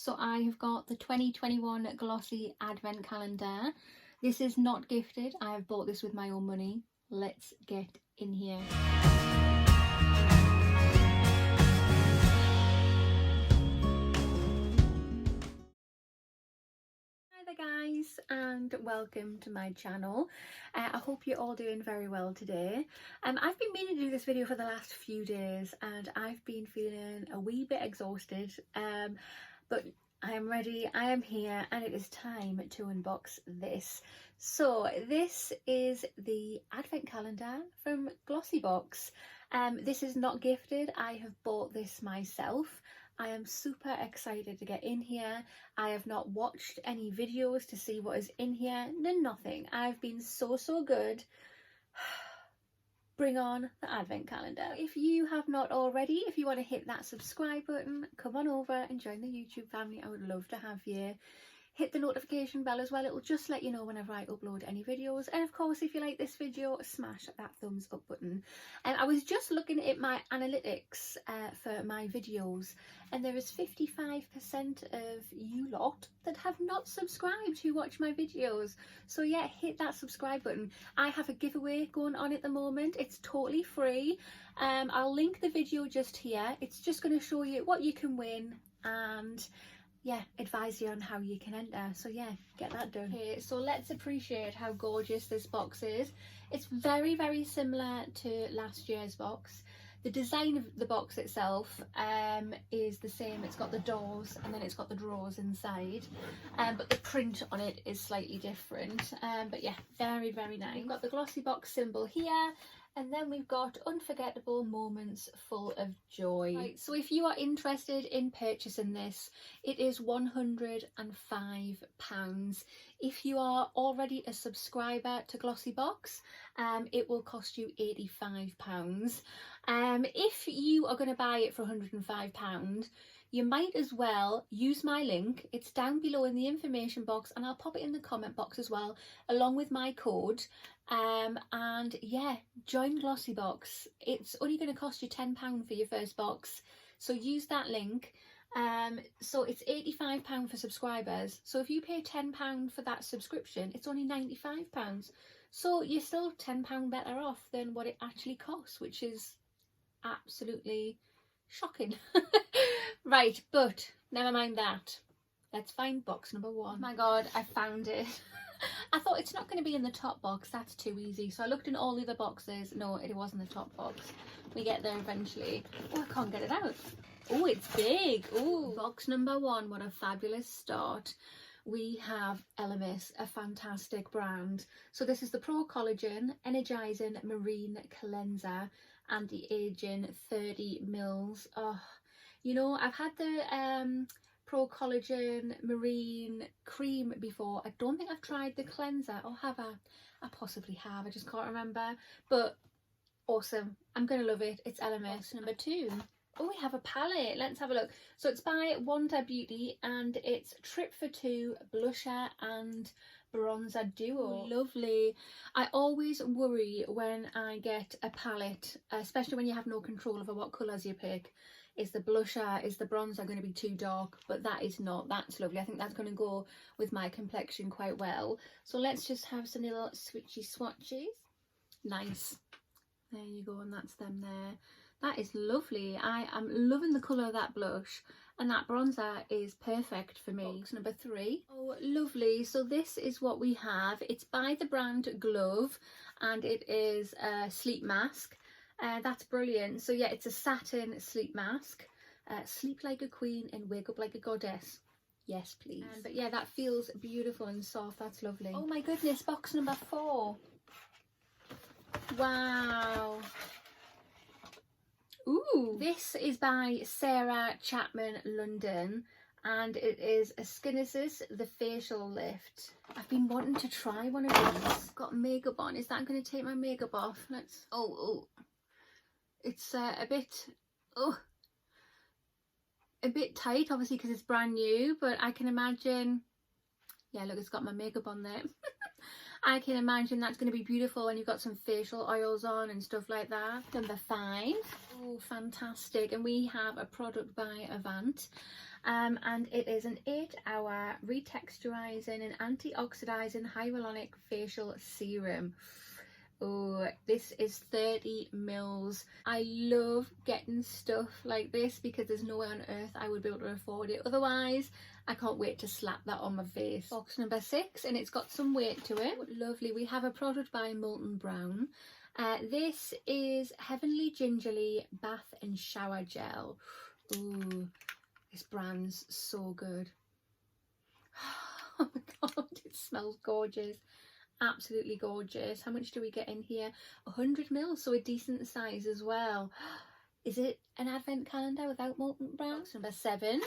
So I have got the 2021 Glossy Advent Calendar. This is not gifted. I have bought this with my own money. Let's get in here. Hi there guys, and welcome to my channel. I hope you're all doing very well today. I've been meaning to do this video for the last few days and I've been feeling a wee bit exhausted, but I am ready, I am here, and it is time to unbox this. So this is the advent calendar from GlossyBox. This is not gifted. I have bought this myself. I am super excited to get in here. I have not watched any videos to see what is in here. No, nothing. I've been so good. Bring on the advent calendar. If you have not already, if you want to hit that subscribe button, come on over and join the YouTube family. I would love to have you. Hit the notification bell as well. It will just let you know whenever I upload any videos. And of course, if you like this video, smash that thumbs up button. I was just looking at my analytics for my videos, and there is 55% of you lot that have not subscribed who watch my videos. So yeah, hit that subscribe button. I have a giveaway going on at the moment. It's totally free. I'll link the video just here. It's just going to show you what you can win and yeah, advise you on how you can enter. So yeah, get that done. Okay, so let's appreciate how gorgeous this box is. It's very similar to last year's box. The design of the box itself is the same. It's got the doors and then it's got the drawers inside, but the print on it is slightly different. But yeah, very nice. We've got the GlossyBox symbol here, and then we've got unforgettable moments full of joy. Right, so if you are interested in purchasing this, it is £105. If you are already a subscriber to GlossyBox, it will cost you £85. If you are going to buy it for £105, you might as well use my link. It's down below in the information box, and I'll pop it in the comment box as well, along with my code. And yeah, join GlossyBox. It's only going to cost you £10 for your first box, so use that link. So it's £85 for subscribers, so if you pay £10 for that subscription, it's only £95. So you're still £10 better off than what it actually costs, which is absolutely shocking. Right, but never mind that. Let's find box number one. Oh my god, I found it. I thought it's not going to be in the top box, that's too easy. So I looked in all the other boxes. No, it wasn't the top box. We get there eventually. Oh, I can't get it out. Oh, it's big. Oh, box number one. What a fabulous start. We have Elemis, a fantastic brand. So this is the Pro Collagen Energizing Marine Cleanser, Anti-Aging 30 mils. Oh, you know, I've had the Pro Collagen Marine Cream before. I don't think I've tried the cleanser, or have I? I possibly have, I just can't remember. But awesome, I'm gonna love it. It's Elemis. Number two. Oh, we have a palette. Let's have a look. So it's by Wonder Beauty, and it's Trip for Two Blusher and Bronzer Duo. Lovely. I always worry when I get a palette, especially when you have no control over what colours you pick. Is the blusher, is the bronzer going to be too dark? But that is not. That's lovely. I think that's going to go with my complexion quite well. So let's just have some little switchy swatches. Nice. There you go, and that's them there. That is lovely. I am loving the colour of that blush, and that bronzer is perfect for me. Box number three. Oh, lovely. So this is what we have. It's by the brand Glove, and it is a sleep mask. That's brilliant. So yeah, it's a satin sleep mask. Sleep like a queen and wake up like a goddess. Yes, please. But yeah, that feels beautiful and soft. That's lovely. Oh my goodness, box number four. Wow. Ooh, this is by Sarah Chapman London, and it is a Skin Assist, the facial lift. I've been wanting to try one of these. Got makeup on. Is that going to take my makeup off? Let's. Oh. It's a bit tight, obviously, because it's brand new, but I can imagine. Yeah, look, it's got my makeup on there. I can imagine that's going to be beautiful when you've got some facial oils on and stuff like that. Number 5. Oh, fantastic. And we have a product by Avant. and it is an 8-hour retexturizing and antioxidizing hyaluronic facial serum. Oh, this is 30 mils. I love getting stuff like this because there's no way on earth I would be able to afford it otherwise. I can't wait to slap that on my face. Box number 6, and it's got some weight to it. Lovely. We have a product by Molten Brown. This is Heavenly Gingerly Bath and Shower Gel. Ooh, this brand's so good. Oh my god, it smells gorgeous. Absolutely gorgeous. How much do we get in here? 100 mils, so a decent size as well. Is it an advent calendar without Molten Brown? Number 7.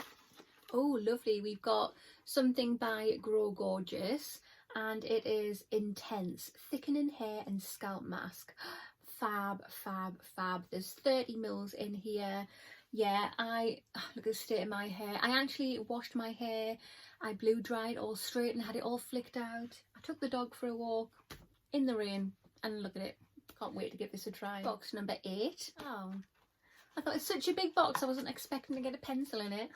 Oh, lovely. We've got something by Grow Gorgeous, and it is Intense Thickening Hair and Scalp Mask. Fab, fab, fab. There's 30 mils in here. Yeah, look at the state of my hair. I actually washed my hair. I blew dried all straight and had it all flicked out. I took the dog for a walk in the rain, and look at it. Can't wait to give this a try. Box number 8. Oh, I thought it's such a big box. I wasn't expecting to get a pencil in it.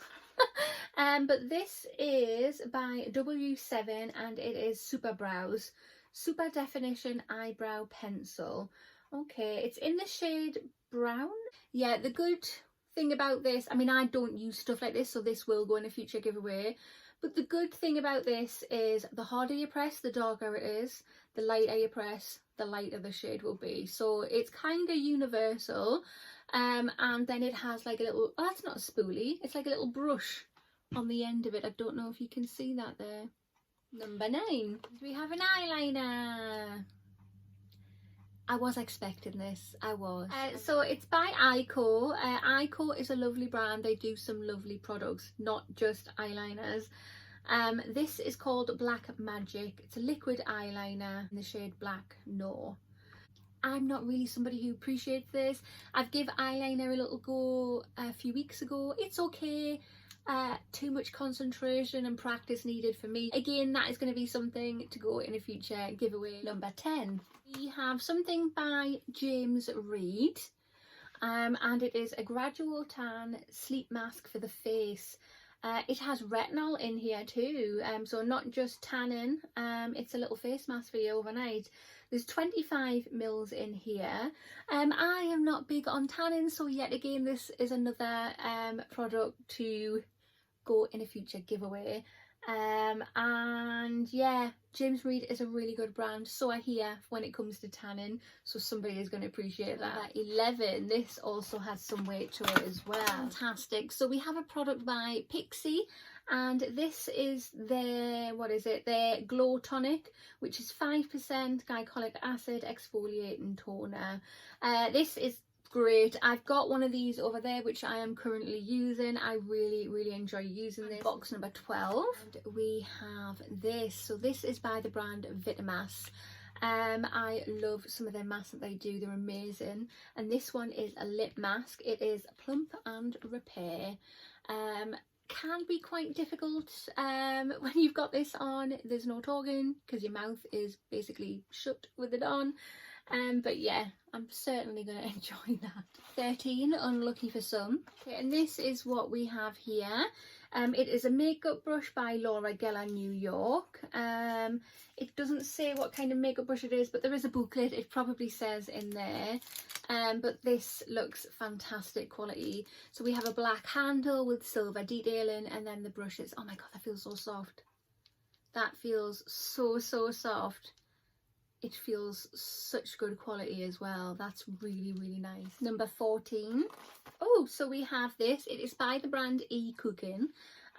But this is by W7, and it is Super Brows Super Definition Eyebrow Pencil. Okay, it's in the shade brown. Yeah, the good thing about this, I mean, I don't use stuff like this, so this will go in a future giveaway. But the good thing about this is the harder you press, the darker it is. The lighter you press, the lighter the shade will be. So it's kind of universal. And then it has like a little, oh, that's not a spoolie. It's like a little brush on the end of it. I don't know if you can see that there. Number 9. We have an eyeliner. I was expecting this. I was. So it's by Eyebrow. Eyebrow is a lovely brand. They do some lovely products, not just eyeliners. This is called Black Magic. It's a liquid eyeliner in the shade Black No. I'm not really somebody who appreciates this. I've given eyeliner a little go a few weeks ago. It's okay. Too much concentration and practice needed for me. Again, that is going to be something to go in a future giveaway. Number 10. We have something by James Reed, and it is a gradual tan sleep mask for the face. It has retinol in here too, so not just tanning, it's a little face mask for you overnight. There's 25 mils in here. I am not big on tanning, so yet again this is another product to go in a future giveaway. And yeah, James Reed is a really good brand, so I hear, when it comes to tanning, so somebody is going to appreciate that. 11, this also has some weight to it as well. Fantastic. So we have a product by Pixie, and this is their, what is it, their Glow Tonic, which is 5% glycolic acid exfoliating toner. This is great. I've got one of these over there which I am currently using. I really enjoy using this. Box number 12, and we have this. So this is by the brand Vitamas. I love some of their masks that they do. They're amazing. And this one is a lip mask. It is Plump and Repair. Can be quite difficult when you've got this on. There's no talking because your mouth is basically shut with it on. But yeah, I'm certainly going to enjoy that. 13, unlucky for some. Okay, and this is what we have here. It is a makeup brush by Laura Geller, New York. It doesn't say what kind of makeup brush it is, but there is a booklet. It probably says in there. But this looks fantastic quality. So we have a black handle with silver detailing, and then the brushes. Oh my god, that feels so soft. That feels so soft. It feels such good quality as well. That's really nice. Number 14. Oh, so we have this. It is by the brand E-Cooking,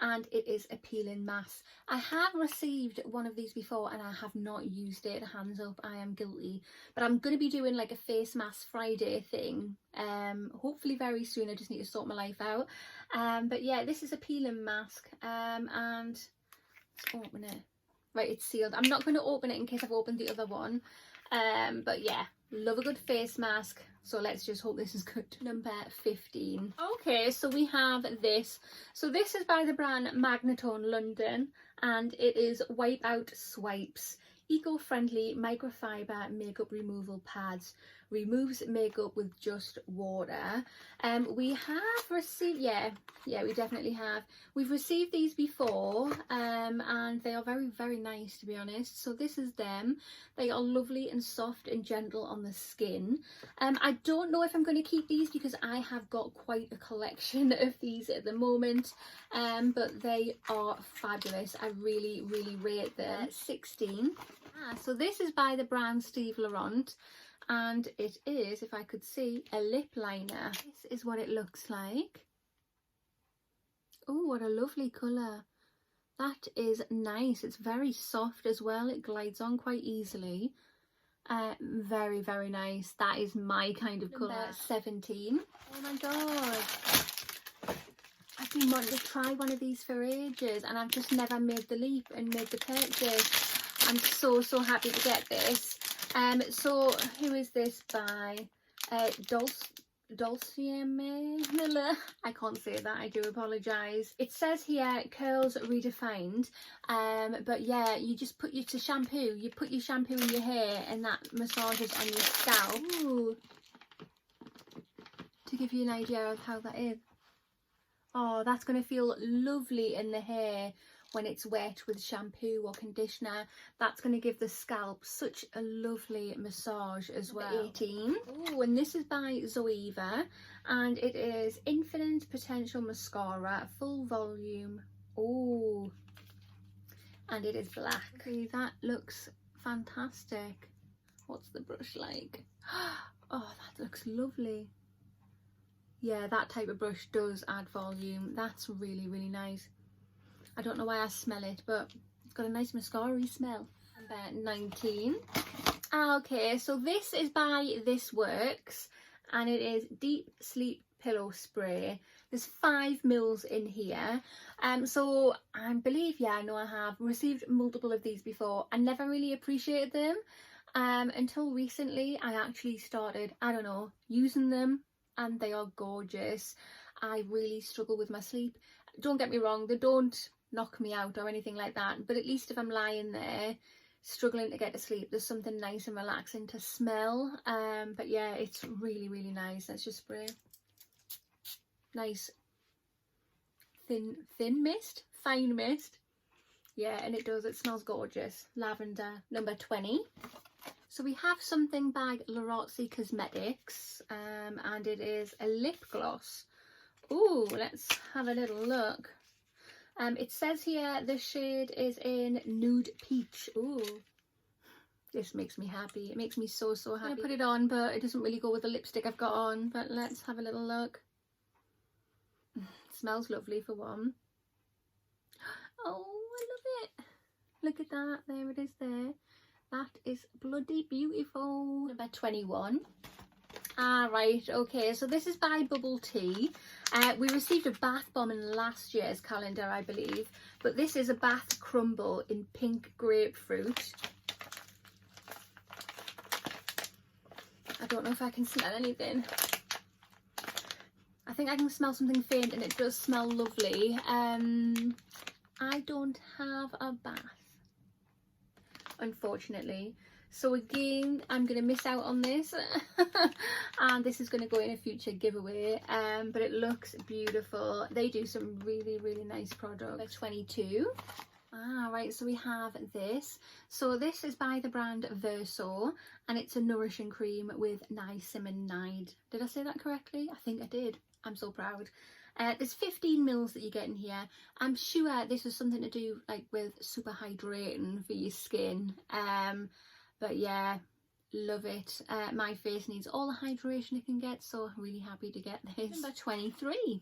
and it is a peeling mask. I have received one of these before and I have not used it. Hands up, I am guilty. But I'm going to be doing like a face mask Friday thing. Hopefully very soon. I just need to sort my life out. But yeah, this is a peeling mask. And let's open it. Right, it's sealed. I'm not going to open it in case I've opened the other one. But yeah, love a good face mask. So let's just hope this is good. Number 15. Okay, so we have this. So this is by the brand Magnetone London, and it is Wipe Out Swipes. Eco-friendly microfiber makeup removal pads. removes makeup with just water. We have received, yeah, we definitely have. We've received these before, and they are very, very nice, to be honest. So this is them. They are lovely and soft and gentle on the skin. I don't know if I'm going to keep these because I have got quite a collection of these at the moment, but they are fabulous. I really, really rate them. 16. So this is by the brand Steve Laurent, and it is, if I could see, a lip liner. This is what it looks like. Oh, what a lovely colour. That is nice. It's very soft as well. It glides on quite easily. Very, very nice. That is my kind of colour. 17. Oh my god. I've been wanting to try one of these for ages, and I've just never made the leap and made the purchase. I'm so, so happy to get this. So who is this by? Dulcimer Miller. I can't say that, I do apologise. It says here curls redefined, but yeah, you just put your shampoo. You put your shampoo in your hair, and that massages on your scalp. Ooh. To give you an idea of how that is. Oh, that's going to feel lovely in the hair when it's wet with shampoo or conditioner. That's going to give the scalp such a lovely massage as well. 18. Oh, and this is by Zoeva, and it is Infinite Potential Mascara, full volume. Oh, and it is black. Okay, that looks fantastic. What's the brush like? Oh, that looks lovely. Yeah, that type of brush does add volume. That's really, really nice. I don't know why I smell it, but it's got a nice mascara-y smell. Number 19. Okay, so this is by This Works, and it is Deep Sleep Pillow Spray. There's 5 mils in here. So I believe, yeah, I know I have received multiple of these before. I never really appreciated them until recently. I actually started, I don't know, using them, and they are gorgeous. I really struggle with my sleep. Don't get me wrong, they don't knock me out or anything like that, but at least if I'm lying there struggling to get to sleep, there's something nice and relaxing to smell. But yeah, it's really, really nice. Let's just spray. Nice thin mist, fine mist. Yeah, and it smells gorgeous. Lavender. Number 20. So we have something by Larazzi Cosmetics, and it is a lip gloss. Ooh, let's have a little look. It says here the shade is in Nude Peach. Ooh, this makes me happy. It makes me so, so happy. I put it on, but it doesn't really go with the lipstick I've got on. But let's have a little look. It smells lovely for one. Oh, I love it. Look at that. There it is there. That is bloody beautiful. Number 21. Right, okay, so this is by Bubble Tea. We received a bath bomb in last year's calendar, I believe, but this is a bath crumble in pink grapefruit. I don't know if I can smell anything. I think I can smell something faint, and it does smell lovely. I don't have a bath, unfortunately. So again, I'm going to miss out on this and this is going to go in a future giveaway, but it looks beautiful. They do some really, really nice products. 22. Right, so we have this. So this is by the brand Verso, and it's a nourishing cream with niacinamide. Did I say that correctly? I think I did. I'm so proud. There's 15 mils that you get in here. I'm sure this is something to do like with super hydrating for your skin. But yeah, love it. My face needs all the hydration it can get, so I'm really happy to get this. Number 23.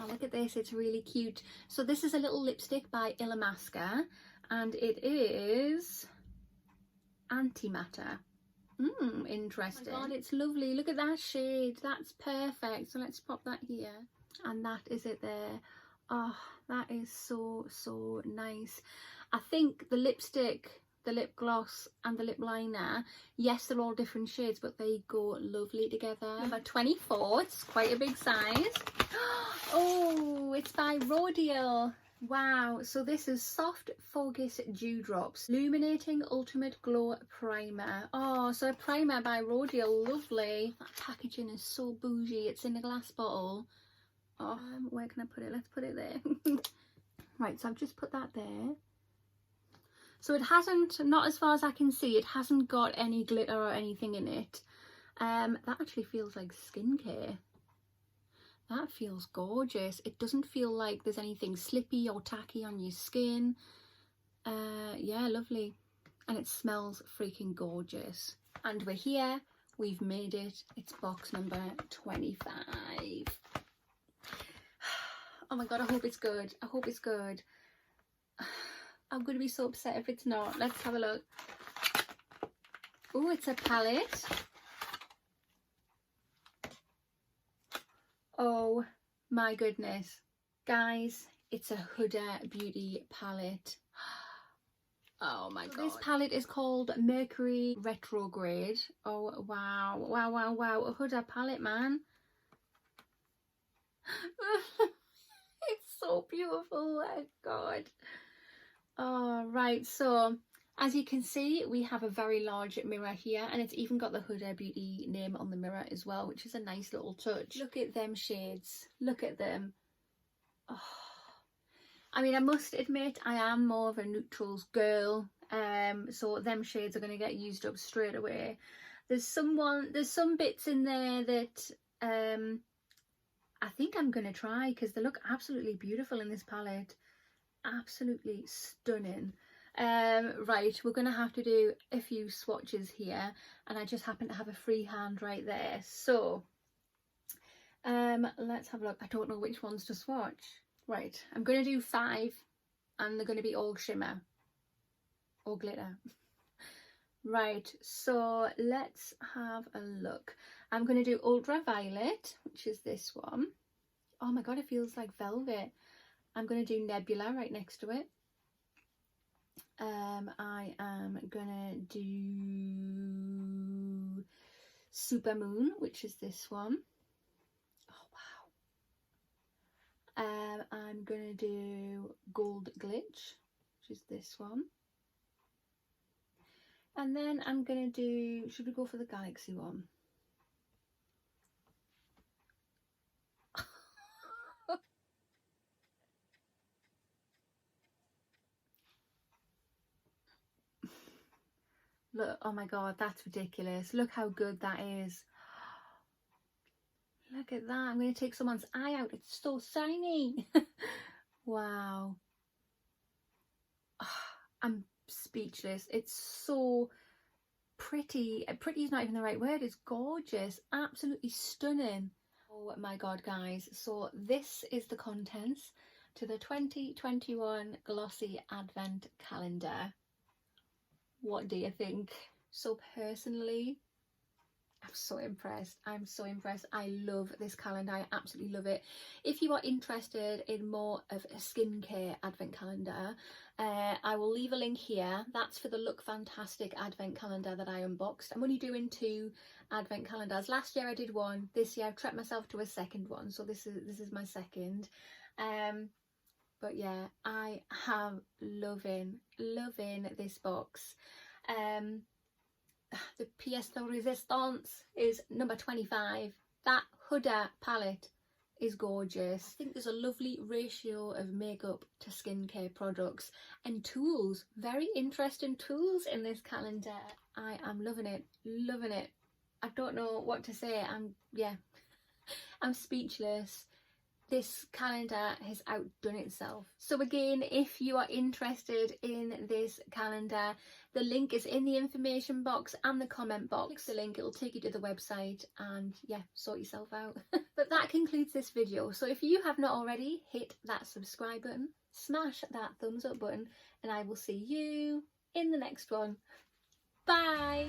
Look at this, it's really cute. So this is a little lipstick by Illamasqua, and it is Antimatter. Interesting. Oh my God, it's lovely. Look at that shade. That's perfect. So let's pop that here. And that is it there. Oh, that is so, so nice. I think the lipstick, the lip gloss and the lip liner, yes, they're all different shades, but they go lovely together. Number 24, it's quite a big size. Oh, it's by Rodial. Wow, so this is Soft Focus Dewdrops Illuminating Ultimate Glow Primer. Oh, so a primer by Rodial, lovely. That packaging is so bougie. It's in a glass bottle. Oh, where can I put it? Let's put it there. Right, so I've just put that there. So it hasn't, not as far as I can see, it hasn't got any glitter or anything in it. That actually feels like skincare. That feels gorgeous. It doesn't feel like there's anything slippy or tacky on your skin. Yeah, lovely. And it smells freaking gorgeous. And we're here. We've made it. It's box number 25. Oh my god, I hope it's good. I hope it's good. I'm going to be so upset if it's not. Let's have a look. Oh, it's a palette. Oh my goodness. Guys, it's a Huda Beauty palette. Oh my god. This palette is called Mercury Retrograde. Oh wow. Wow, wow, wow. A Huda palette, man. It's so beautiful. Oh god. Oh, right. So as you can see, we have a very large mirror here, and it's even got the Huda Beauty name on the mirror as well, which is a nice little touch. Look at them shades. Look at them. Oh. I mean, I must admit, I am more of a neutrals girl, so them shades are going to get used up straight away. There's some bits in there that I think I'm going to try, because they look absolutely beautiful in this palette. Absolutely stunning. Right, we're going to have to do a few swatches here, and I just happen to have a free hand right there. So let's have a look. I don't know which ones to swatch. Right, I'm going to do 5, and they're going to be all shimmer or glitter. Right, so let's have a look. I'm going to do Ultraviolet, which is this one. Oh my god, it feels like velvet. I'm going to do Nebula right next to it. I am going to do Supermoon, which is this one. Oh wow. I'm going to do Gold Glitch, which is this one. And then I'm going to do, should we go for the Galaxy one? Look, oh my god, that's ridiculous. Look how good that is. Look at that. I'm going to take someone's eye out. It's so shiny. Wow. I'm speechless. It's so pretty. Pretty is not even the right word. It's gorgeous. Absolutely stunning. Oh my god, guys. So this is the contents to the 2021 Glossy Advent Calendar. What do you think? So personally, I'm so impressed. I'm so impressed. I love this calendar. I absolutely love it. If you are interested in more of a skincare advent calendar, I will leave a link here. That's for the Look Fantastic advent calendar that I unboxed. I'm only doing 2 advent calendars. Last year I did 1. This year I've treated myself to a second one. So this is my second. But yeah, I am loving this box. The pièce de résistance is number 25. That Huda palette is gorgeous. I think there's a lovely ratio of makeup to skincare products and tools. Very interesting tools in this calendar. I am loving it, loving it. I don't know what to say. I'm speechless. This calendar has outdone itself. So again, if you are interested in this calendar, the link is in the information box and the comment box. Click the link, it'll take you to the website, and yeah, sort yourself out. But that concludes this video. So if you have not already, hit that subscribe button, smash that thumbs up button, and I will see you in the next one. Bye!